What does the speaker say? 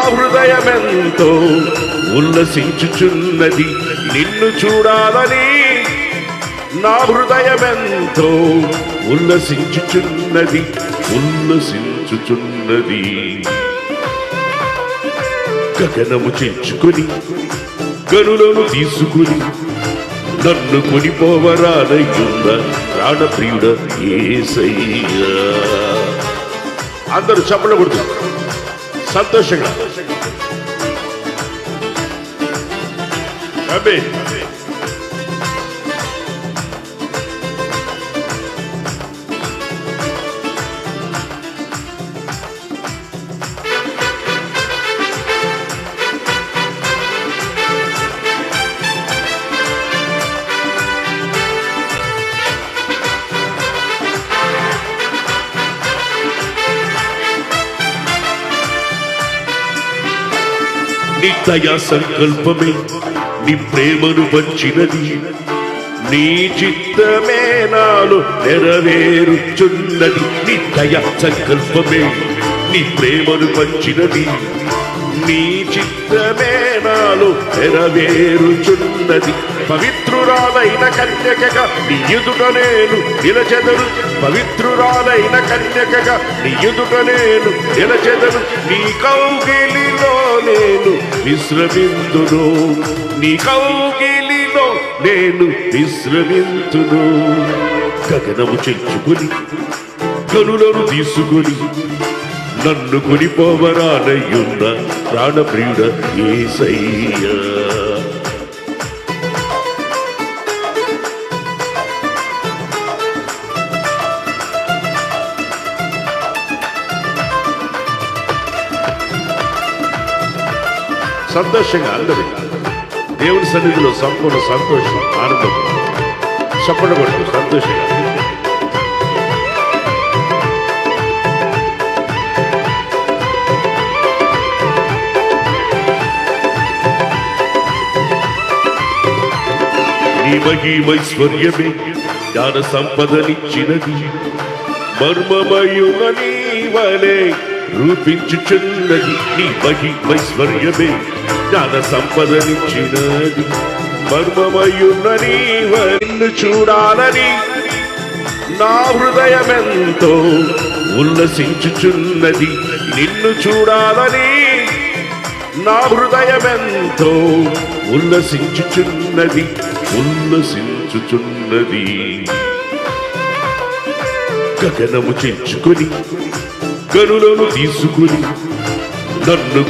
హృదయమెంతో ఉల్లసించుచున్నది నిన్ను చూడాలని. నా హృదయమెంతో ఉల్లసించుచున్నది ఉల్లసించుచున్నది. గగనము చెంచుకొని గనులను తీసుకుని నన్ను కొనిపోవరానయ్యున్న ప్రాణప్రియుడ యేసయ్యా. అందరూ చప్పట్లు కొడుతున్నారు సంతోషంగా. ఆమేన్. నీ దయా సంకల్పమే నీ ప్రేమను పంచినది. నీ చిత్తమే నాలో నెరవేరుచున్నది. నీ దయా సంకల్పమే నీ ప్రేమను పంచినది. నీ చిత్తమే నాలో నెరవేరుచున్నది. పవిత్రురాలైన కన్యకగా నీ ఎదుట నేను నిలచెదను. పవిత్రురాలైన కన్యకగా నీ ఎదుట నేను నిలచెదను. నీ కౌగిలిలో నేను విశ్రమింతును. నీ కౌగిలిలో నేను విశ్రమింతును. గగనము చెంచుకొని కనులను తీసుకొని నన్ను కొనిపోవరానయ్యున్న ప్రాణప్రియుడ యేసయ్యా. సంతోషంగా అందరూ దేవుని సన్నిధిలో సంపూర్ణ సంతోషం ఆనందం చప్పడబడుతూ సంతోషంగా. నీ మహిమైశ్వర్యమే జ్ఞాన సంపదనిచ్చినది. మర్మమయున నీ వలె రూపించుచున్నది. నీ మహిమైశ్వర్యమే జ్ఞాన సంపదనిచ్చినది. మర్మమయున నీ వలె నిన్ను చూడాలని. నా హృదయమెంతో ఉల్లసించుచున్నది నిన్ను చూడాలని. నా హృదయమెంతో ఉల్లసించుచున్నది ఉల్లసించుచున్నది. గగనము చెంచుకొని గనులను తీసుకుని నన్ను